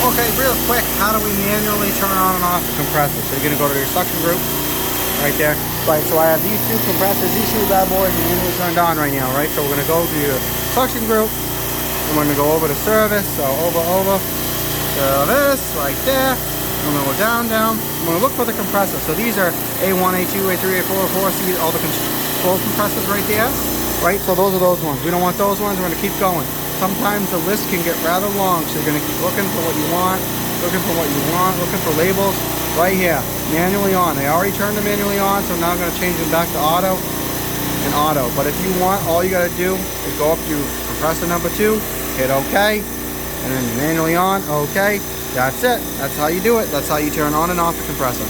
Okay, real quick, how do we manually turn on and off the compressor? So you're gonna go to your suction group, right there. Right, so I have these two compressors, these two bad boys are manually turned on right now, right? So we're gonna go to your suction group, and we're gonna go over to service, so over, service, right there. I'm gonna go down. I'm gonna look for the compressor. So these are A1, A2, A3, A4, A4C, all the control compressors right there, right? So those are those ones. We don't want those ones, we're gonna keep going. Sometimes the list can get rather long, so you're gonna keep looking for what you want, looking for labels. Right here, manually on. I already turned them manually on, so now I'm gonna change them back to auto and auto. But if you want, all you gotta do is go up to compressor number 2, hit OK, and then manually on, OK. That's it. That's how you do it. That's how you turn on and off the compressor.